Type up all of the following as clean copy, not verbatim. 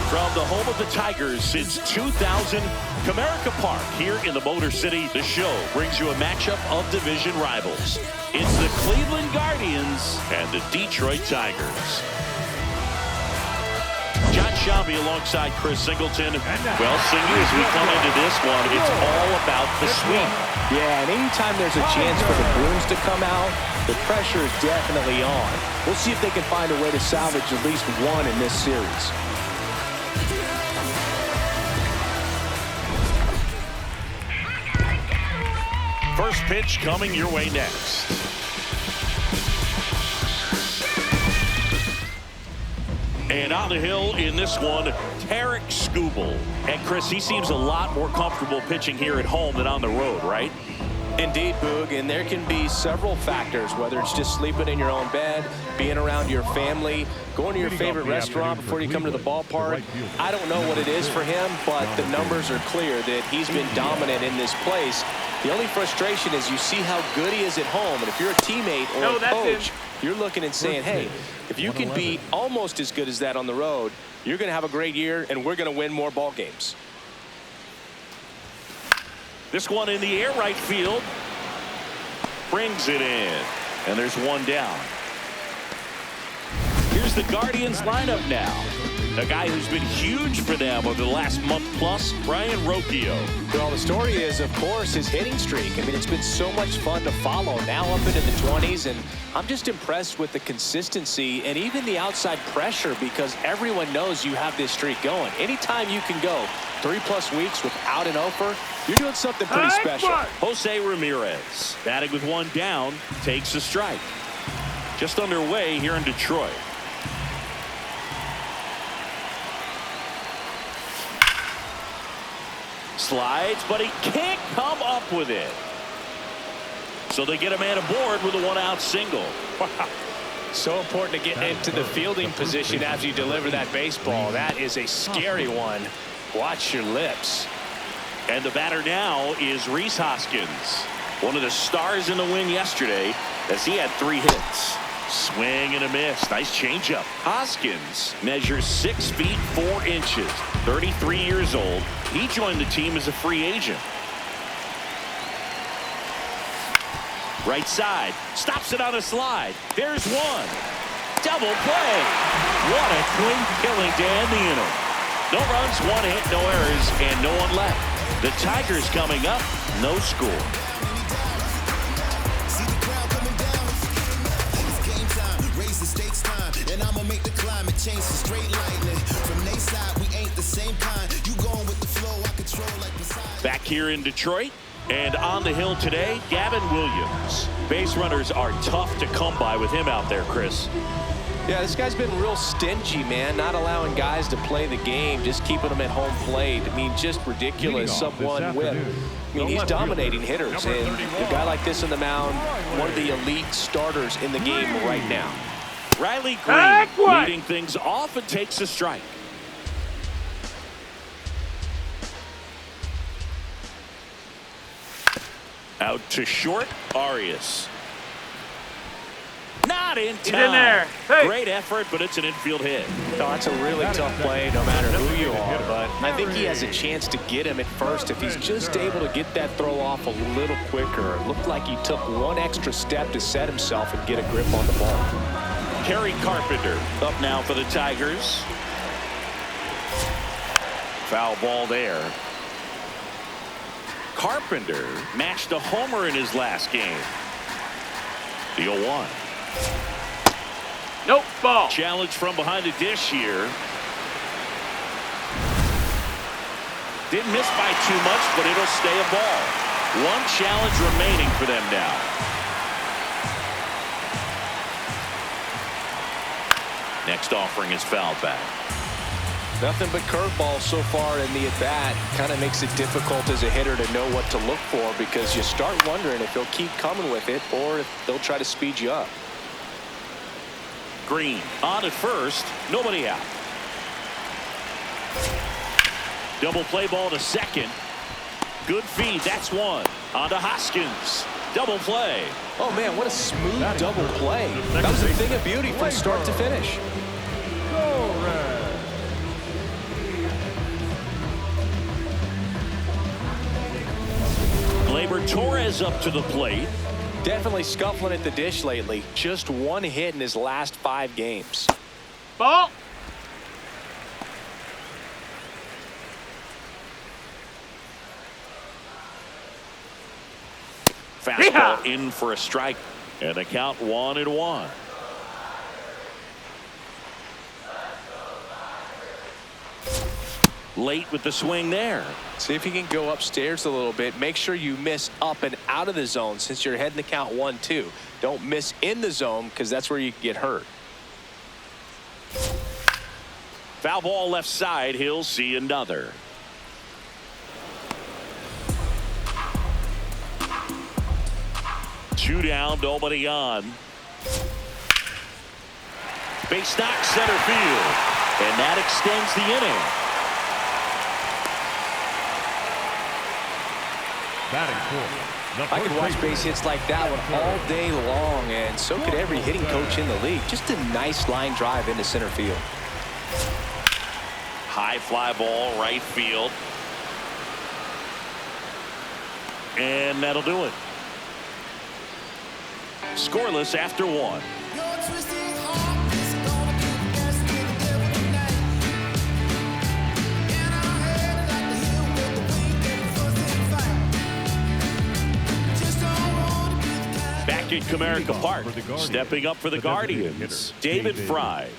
From the home of the Tigers since 2000, Comerica Park here in the Motor City, the show brings you a matchup of division rivals. It's the Cleveland Guardians and the Detroit Tigers. John Shelby alongside Chris Singleton. Well, Singy, as we come into this one, it's all about the sweep. Yeah, and anytime there's a chance for the Bruins to come out, the pressure is definitely on. We'll see if they can find a way to salvage at least one in this series. First pitch coming your way next. And on the hill in this one, Tarek Skubal. And Chris, he seems a lot more comfortable pitching here at home than on the road, right? Indeed, Boog, and there can be several factors, whether it's just sleeping in your own bed, being around your family, going to your favorite restaurant before you come to the ballpark. I don't know what it is for him, but the numbers are clear that he's been dominant in this place. The only frustration is you see how good he is at home, and if you're a teammate or a coach, you're looking and saying, hey, if you can be almost as good as that on the road, you're going to have a great year, and we're going to win more ball games. This one in the air right field. Brings it in. And there's one down. Here's the Guardians lineup now. A guy who's been huge for them over the last month plus, Brian Rocchio. Well, the story is, of course, his hitting streak. I mean, it's been so much fun to follow. Now up into the 20s, and I'm just impressed with the consistency and even the outside pressure because everyone knows you have this streak going. Anytime you can go 3+ weeks without an offer, you're doing something pretty special. Jose Ramirez, batting with one down, takes a strike. Just underway here in Detroit. Slides, but he can't come up with it. So they get a man aboard with a one-out single. Wow. So important to get into the fielding position after you deliver that baseball. That is a scary one. Watch your lips. And the batter now is Rhys Hoskins, one of the stars in the win yesterday as he had 3 hits. Swing and a miss. Nice changeup. Hoskins measures 6 feet 4 inches, 33 years old. He joined the team as a free agent. Right side, stops it on a slide. There's one. Double play. What a clean killing to end the inning. No runs, 1 hit, no errors, and no one left. The Tigers coming up, no score. Back here in Detroit and on the hill today, Gavin Williams. Base runners are tough to come by with him out there, Chris. Yeah, this guy's been real stingy, man, not allowing guys to play the game, just keeping them at home plate. I mean, just ridiculous sub-1 whip. I mean, he's dominating hitters, and a guy like this on the mound, one of the elite starters in the game right now. Riley Green leading things off and takes a strike. Out to short, Arias. Not in time. He's in there. Hey. Great effort, but it's an infield hit. No, that's a really tough play no matter who you are, but I think he has a chance to get him at first if he's just able to get that throw off a little quicker. It looked like he took one extra step to set himself and get a grip on the ball. Kerry Carpenter up now for the Tigers. Foul ball there. Carpenter matched a homer in his last game. The 0-1. Nope, ball. Challenge from behind the dish here. Didn't miss by too much, but it'll stay a ball. One challenge remaining for them now. Next offering is fouled back. Nothing but curveballs so far in the at-bat. Kind of makes it difficult as a hitter to know what to look for because you start wondering if they'll keep coming with it or if they'll try to speed you up. Green on at first, nobody out. Double play ball to second. Good feed, that's one. On to Hoskins. Double play. Oh man, what a smooth double play. That was a thing of beauty from start to finish. Torres up to the plate. Definitely scuffling at the dish lately. Just one hit in his last 5 games. Ball. Fastball in for a strike. And a count 1-1. Late with the swing there. See if you can go upstairs a little bit. Make sure you miss up and out of the zone since you're heading to count 1-2. Don't miss in the zone because that's where you can get hurt. Foul ball left side. He'll see another. Two down, nobody on. Base knock center field. And that extends the inning. I could watch base hits like that one all day long, and so could every hitting coach in the league. Just a nice line drive into center field. High fly ball, right field. And that'll do it. Scoreless after 1. Back at Comerica Park, stepping up for the Guardians, David Fry.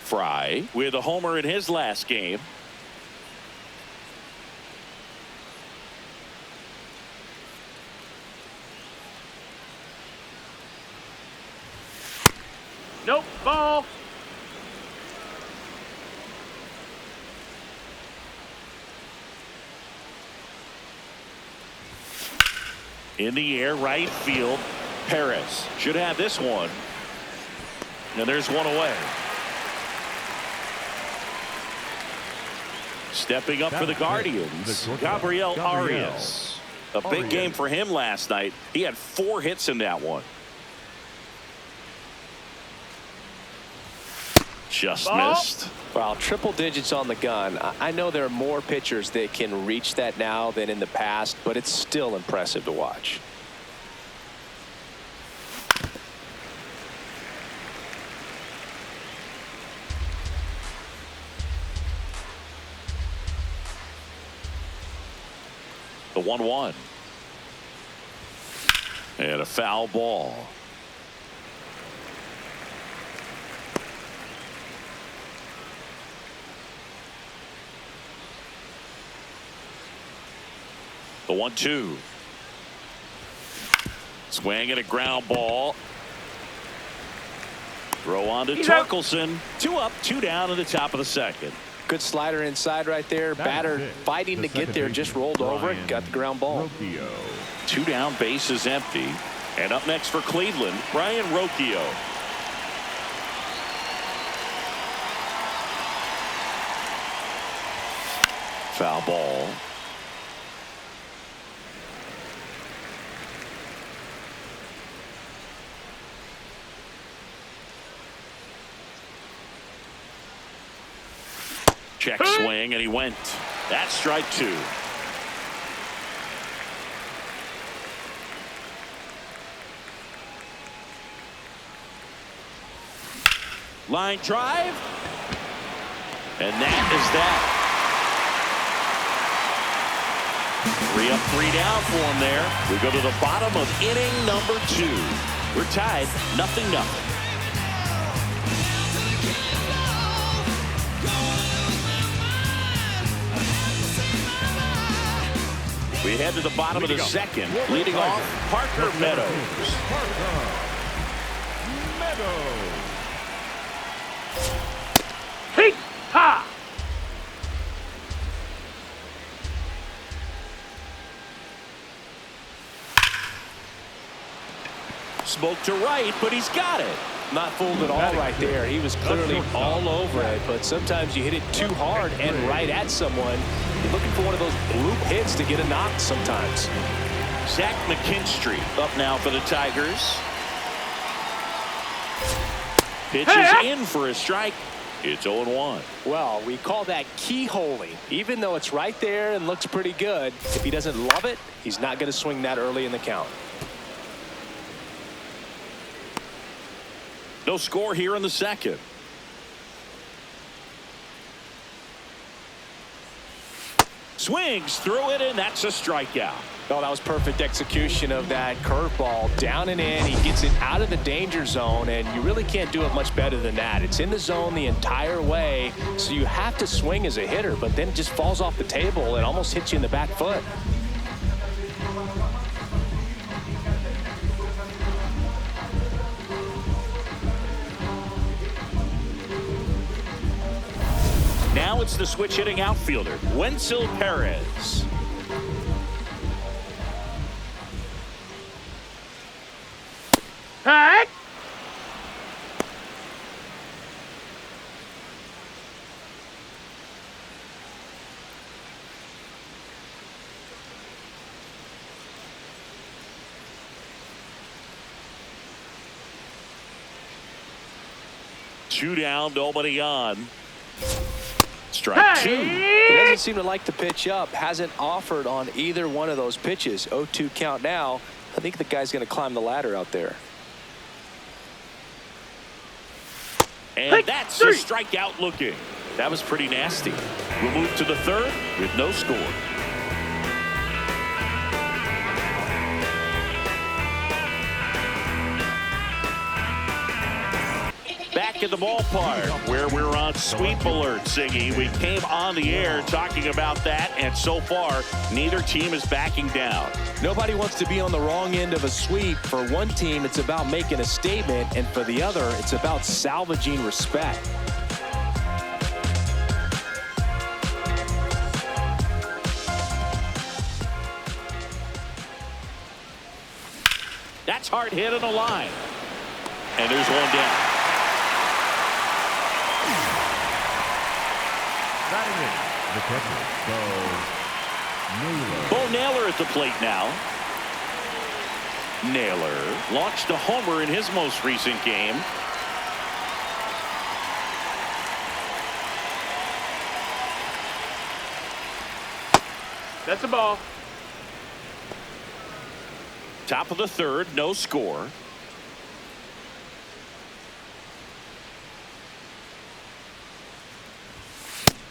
Fry with a homer in his last game. Nope. Ball. In the air, right field. Perez should have this one. And there's one away. Stepping up for the Guardians, Gabriel Arias. A big game for him last night. He had 4 hits in that one. Just missed. Wow, triple digits on the gun. I know there are more pitchers that can reach that now than in the past, but it's still impressive to watch. The 1-1. And a foul ball. The 1-2. Swing and a ground ball. Throw on to Torkelson. 2 up, 2 down in the top of the second. Good slider inside right there. Batter fighting to get there, just rolled over and got the ground ball. 2 down, base is empty. And up next for Cleveland, Brian Rocchio. Foul ball. Check swing, and he went. That's strike 2. Line drive. And that is that. 3 up, 3 down for him there. We go to the bottom of inning number 2. We're tied 0-0. We head to the bottom of the second. Leading off, Parker Meadows. Hey, ha! Smoke to right, but he's got it. Not fooled at all right there. He was clearly all over it, but sometimes you hit it too hard and right at someone. You're looking for one of those bloop hits to get a knock sometimes. Zach McKinstry up now for the Tigers. Pitches in for a strike. It's 0-1. Well, we call that keyholing. Even though it's right there and looks pretty good, if he doesn't love it, he's not going to swing that early in the count. No score here in the second. Swings through it, and that's a strikeout. Oh, that was perfect execution of that curveball. Down and in, he gets it out of the danger zone, and you really can't do it much better than that. It's in the zone the entire way, so you have to swing as a hitter, but then it just falls off the table and almost hits you in the back foot. Now it's the switch hitting outfielder, Wenzel Perez. Hey! Two down, nobody on. Strike two. He doesn't seem to like to pitch up. Hasn't offered on either one of those pitches. 0-2 count now. I think the guy's going to climb the ladder out there. And that's a strikeout looking. That was pretty nasty. We'll move to the third with no score. Back at the ballpark where we're on sweep alert, Siggy. We came on the air talking about that, and so far, neither team is backing down. Nobody wants to be on the wrong end of a sweep. For one team, it's about making a statement, and for the other, it's about salvaging respect. That's hard hit on the line. And there's one down. Batting in, the catcher, Bo Naylor at the plate now. Naylor launched a homer in his most recent game. That's a ball. Top of the third, no score.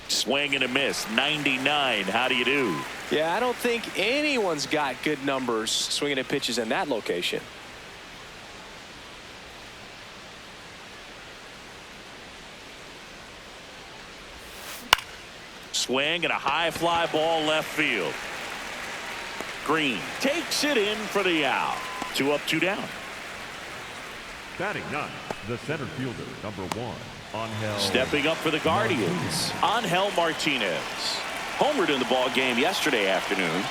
Swing and a miss, 99. How do you do? Yeah, I don't think anyone's got good numbers swinging at pitches in that location. Swing and a high fly ball left field. Green takes it in for the out. 2 up, 2 down. Batting ninth, the center fielder, number 1, Angel. Stepping up for the Guardians, Angel Martinez. Homered in the ball game yesterday afternoon.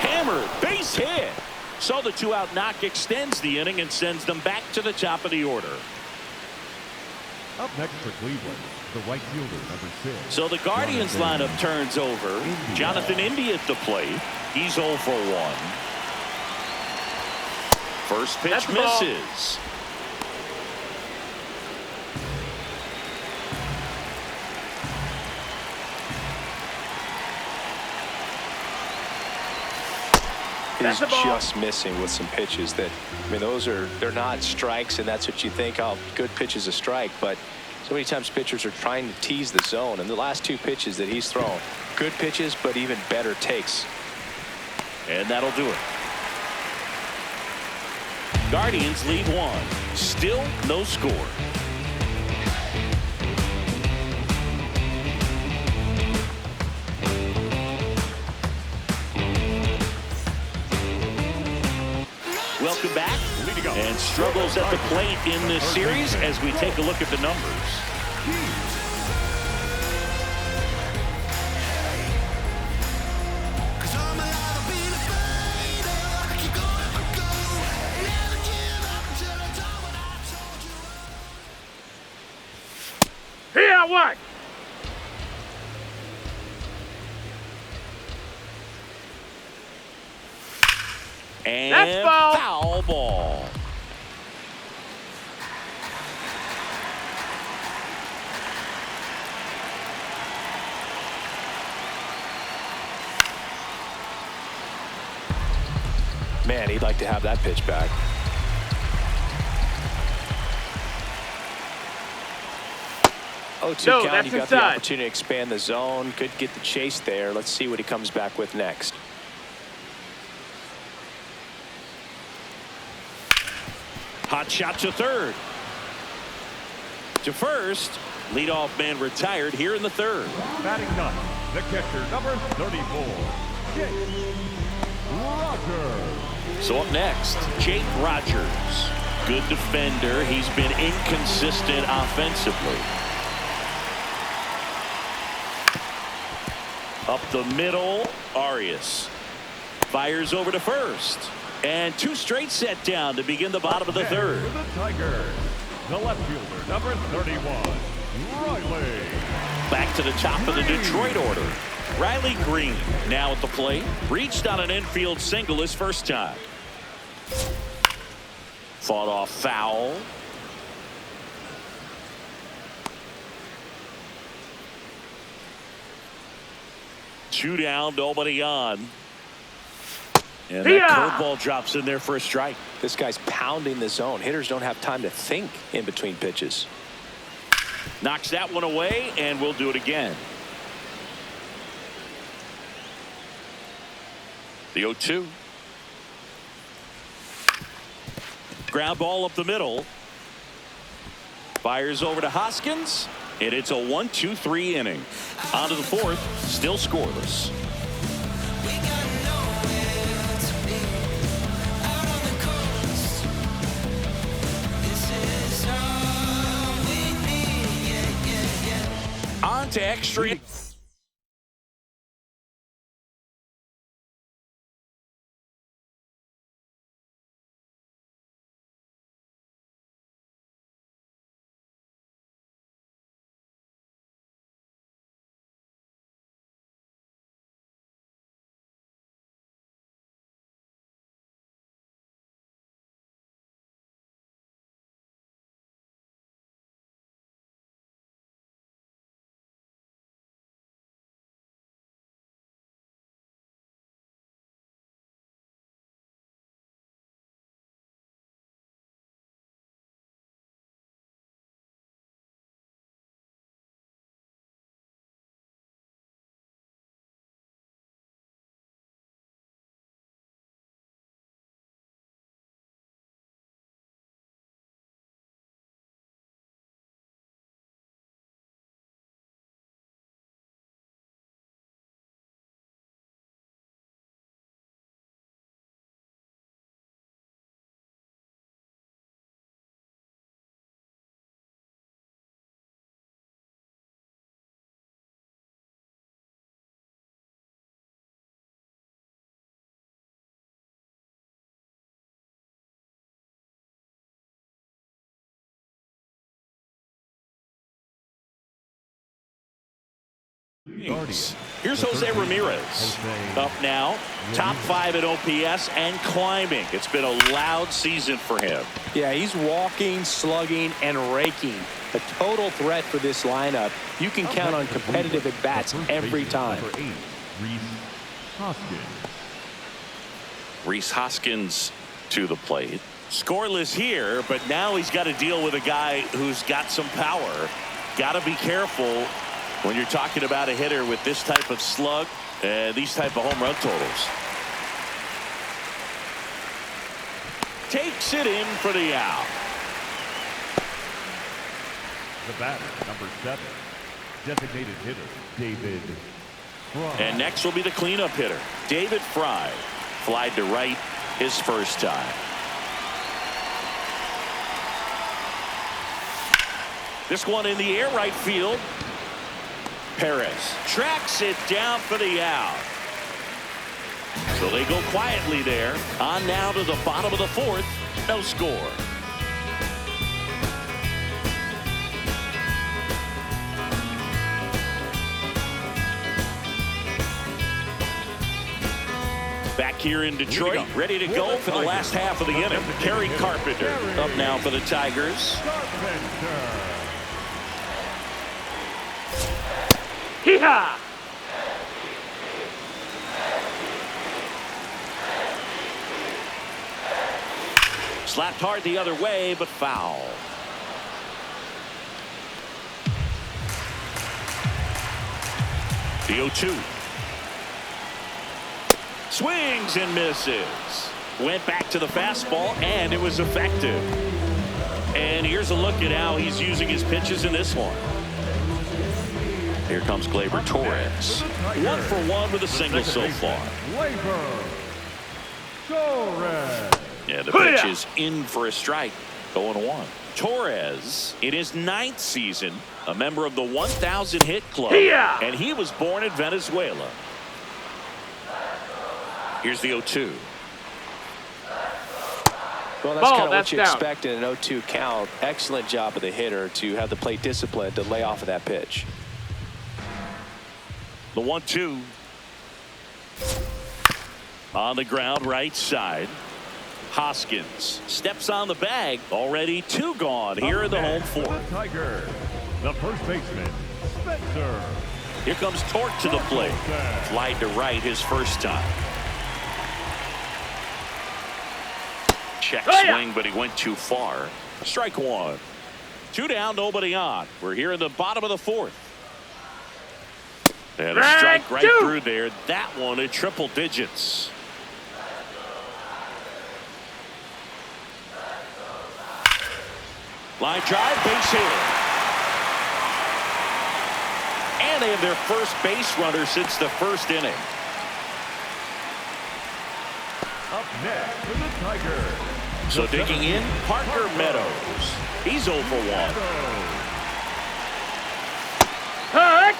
Hammered, base hit. So the 2-out knock extends the inning and sends them back to the top of the order. Up next for Cleveland, the right fielder, number 6. So the Guardians lineup turns over. Jonathan India at the plate. He's 0 for 1. First pitch misses. He's just missing with some pitches that, I mean, they're not strikes, and that's what you think, oh, good pitch is a strike, but so many times pitchers are trying to tease the zone, and the last 2 pitches that he's thrown, good pitches, but even better takes. And that'll do it. Guardians lead 1. Still no score. Welcome back. And struggles at the plate in this series as we take a look at the numbers. Here, what? And that's foul. foul ball. Man, he'd like to have that pitch back. Oh, 2 count. You got the opportunity to expand the zone. Could get the chase there. Let's see what he comes back with next. Hot shot to third. To first. Leadoff man retired here in the third. Batting ninth, the catcher, number 34, Jake Rogers. So up next, Jake Rogers. Good defender. He's been inconsistent offensively. Up the middle, Arias fires over to first. And 2 straight set down to begin the bottom of the third. The Tigers, the left fielder, number 31, Riley. Back to the top of the Detroit order. Riley Green now at the plate. Reached on an infield single his first time. Fought off foul. Two down, nobody on. And that curveball drops in there for a strike. This guy's pounding the zone. Hitters don't have time to think in between pitches. Knocks that one away, and we'll do it again. The 0-2. Ground ball up the middle. Fires over to Hoskins, and it's a 1-2-3 inning. On to the fourth, still scoreless. On to extra. Guardians. Here's Jose Ramirez. Up now, top 5 at OPS and climbing. It's been a loud season for him. Yeah, he's walking, slugging, and raking. A total threat for this lineup. You can count on competitive at-bats every time. Number 8, Rhys Hoskins. Rhys Hoskins to the plate. Scoreless here, but now he's got to deal with a guy who's got some power. Got to be careful when you're talking about a hitter with this type of slug and these type of home run totals. Takes it in for the out. The batter, number 7, designated hitter, David Fry. And next will be the cleanup hitter, David Fry. Flied to right his first time. This one in the air right field. Perez tracks it down for the out. So they go quietly there. On now to the bottom of the fourth. No score. Back here in Detroit, ready to go for the last half of the inning. Terry Carpenter up now for the Tigers. Hee-haw! Slapped hard the other way, but foul. The 0-2. Swings and misses. Went back to the fastball, and it was effective. And here's a look at how he's using his pitches in this one. Here comes Gleyber Torres. 1 for 1 with a single so far. Yeah, the pitch is in for a strike. 0-1. Torres, in his 9th season, a member of the 1,000 hit club, and he was born in Venezuela. Here's the 0-2. Well, that's kind of what you expect in an 0-2 count. Excellent job of the hitter to have the plate discipline to lay off of that pitch. The 1-2. On the ground, right side. Hoskins steps on the bag. Already 2 gone here in the home 4th. Tiger, the first baseman, Spencer. Here comes Torque to the plate. Flied to right his first time. Check swing, but he went too far. Strike 1. 2 down, nobody on. We're here in the bottom of the 4th. And a strike right through there. That one at triple digits. Line drive, base hit. And they have their first base runner since the first inning. Up next for the Tigers. So digging in, Parker Meadows. He's 0 for 1. Hut!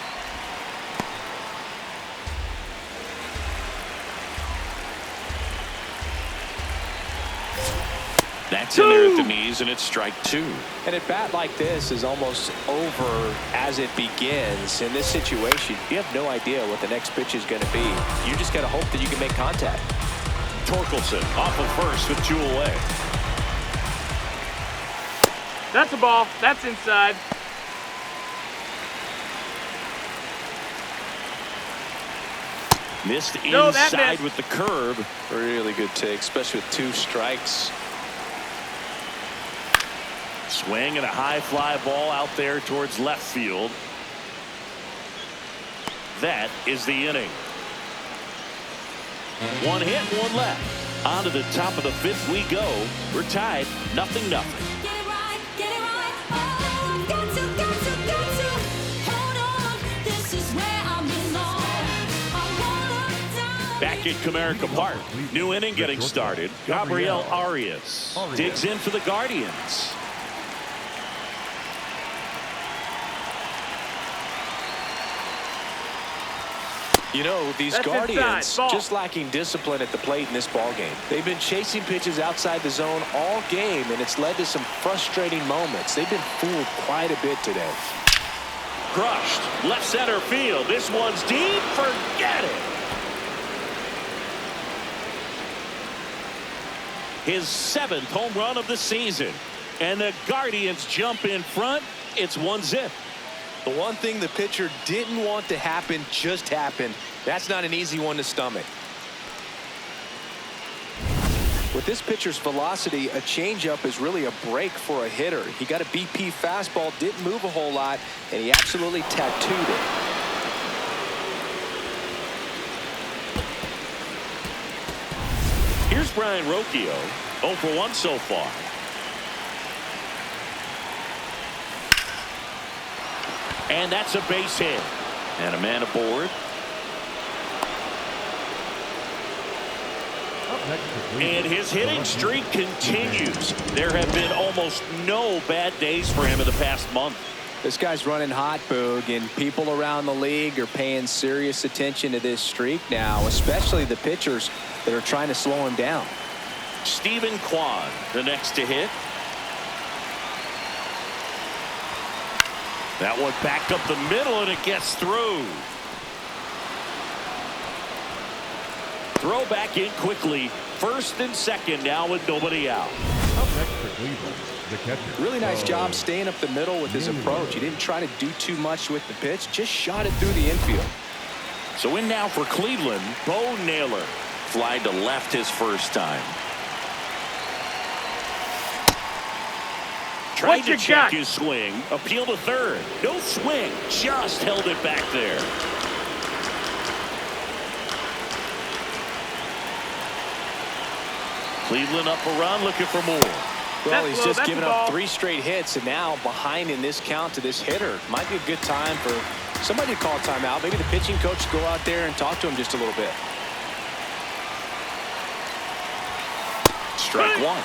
That's in there at the knees, and it's strike 2. And a bat like this is almost over as it begins. In this situation, you have no idea what the next pitch is going to be. You just got to hope that you can make contact. Torkelson off of first with 2 away. That's a ball. That's inside. Missed No, that inside missed. with the curve. Really good take, especially with 2 strikes. Swing and a high fly ball out there towards left field. That is the inning. 1 hit, 1 left. On to the top of the 5th we go. We're tied 0-0. Get it right, get it right. Oh, got to. Hold on, this is where I belong. I wanna Back at Comerica Park. New inning getting started. Gabriel Arias digs in for the Guardians. You know, these That's Guardians inside. Ball. just lacking discipline at the plate in this ball game. They've been chasing pitches outside the zone all game, and it's led to some frustrating moments. They've been fooled quite a bit today. Crushed. Left center field. This one's deep. Forget it. His 7th home run of the season. And the Guardians jump in front. It's 1-0. The one thing the pitcher didn't want to happen just happened. That's not an easy one to stomach. With this pitcher's velocity, a changeup is really a break for a hitter. He got a BP fastball, didn't move a whole lot, and he absolutely tattooed it. Here's Brian Rocchio. 0 for 1 so far. And that's a base hit. And a man aboard. And his hitting streak continues. There have been almost no bad days for him in the past month. This guy's running hot, Boog, and people around the league are paying serious attention to this streak now, especially the pitchers that are trying to slow him down. Stephen Kwan, the next to hit. That one back up the middle, and it gets through. throw back in quickly. First and second now with nobody out. Up next for Cleveland, the catcher. Really nice job staying up the middle with his approach. He didn't try to do too much with the pitch, just shot it through the infield. So in now for Cleveland, Bo Naylor. Fly to left his first time. Tried to check his swing. Appeal to third. No swing. Just held it back there. Cleveland up a run, looking for more. Well, he's just given up 3 straight hits, and now behind in this count to this hitter. Might be a good time for somebody to call a timeout. Maybe the pitching coach go out there and talk to him just a little bit. Strike one.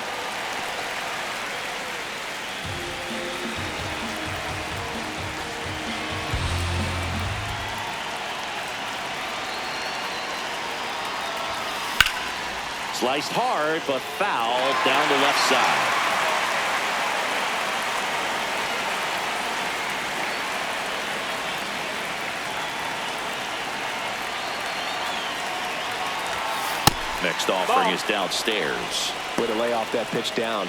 Sliced hard, but foul down the left side. Next offering is downstairs. Way to lay off that pitch down.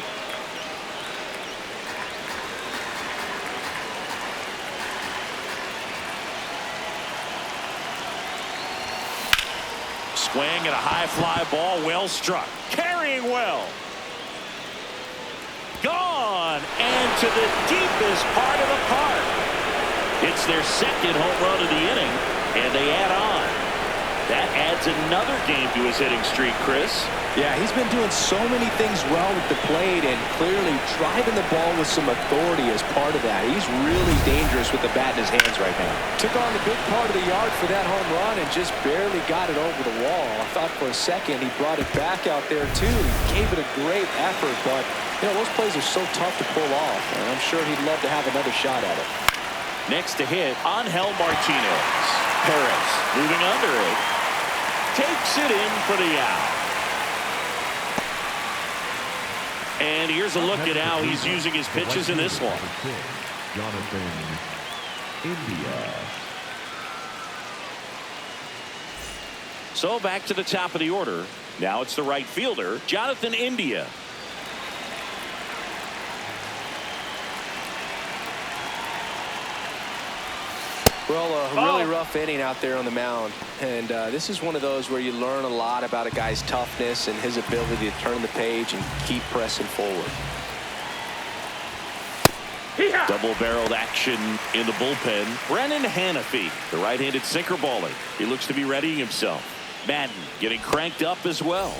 Swing and a high fly ball, well struck. Carrying well. Gone and to the deepest part of the park. It's their second home run of the inning, and they add on. That adds another game to his hitting streak, Chris. Yeah, he's been doing so many things well with the plate and clearly driving the ball with some authority as part of that. He's really dangerous with the bat in his hands right now. Took on the big part of the yard for that home run and just barely got it over the wall. I thought for a second he brought it back out there too. He gave it a great effort, but you know, those plays are so tough to pull off, and I'm sure he'd love to have another shot at it. Next to hit, Angel Martinez. Perez moving under it. Takes it in for the out. And here's a look at how he's using his pitches in this one. Jonathan India. So back to the top of the order. Now it's the right fielder, Jonathan India. Well, a really rough inning out there on the mound. And this is one of those where you learn a lot about a guy's toughness and his ability to turn the page and keep pressing forward. Double-barreled action in the bullpen. Brennan Hanafy, the right-handed sinker bowler. He looks to be readying himself. Madden getting cranked up as well.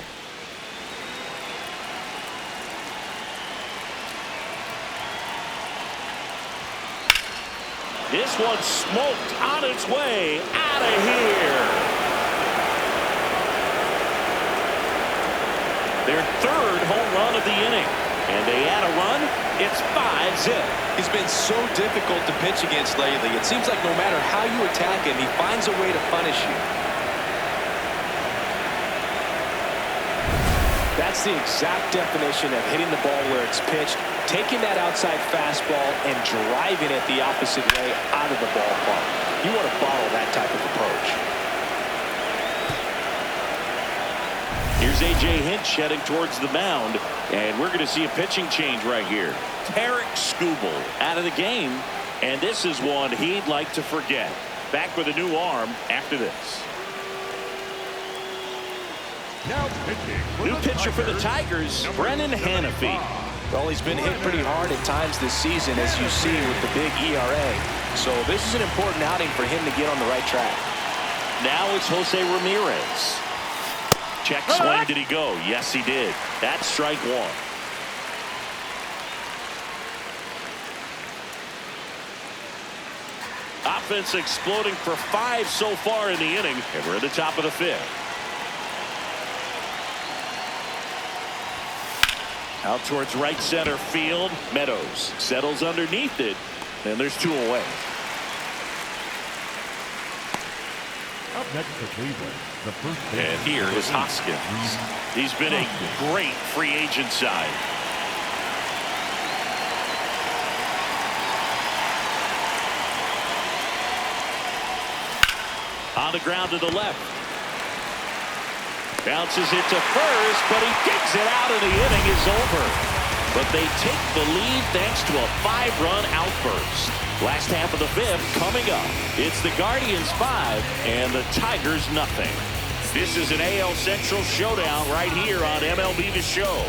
This one smoked on its way out of here. Their third home run of the inning. And they add a run. It's 5-zip. He's been so difficult to pitch against lately. It seems like no matter how you attack him, he finds a way to punish you. That's the exact definition of hitting the ball where it's pitched, taking that outside fastball and driving it the opposite way out of the ballpark. You want to follow that type of approach. Here's A.J. Hinch heading towards the mound, and we're going to see a pitching change right here. Tarek Skubal out of the game, and this is one he'd like to forget. Back with a new arm after this. Now pitching. New pitcher for the Tigers, Brennan Hanafy. Well, he's been hit pretty hard at times this season, as you see with the big ERA. So this is an important outing for him to get on the right track. Now it's Jose Ramirez. Check swing, did he go? Yes, he did. That's strike one. Offense exploding for 5 so far in the inning, and we're at the top of the 5th. Out towards right center field. Meadows settles underneath it, and there's 2 away. Up next for Cleveland, the first pitch. And here is Hoskins. He's been a great free agent side. On the ground to the left. Bounces it to first, but he digs it out and the inning is over. But they take the lead thanks to a 5-run outburst. Last half of the 5th coming up. It's the Guardians 5 and the Tigers nothing. This is an AL Central showdown right here on MLB The Show.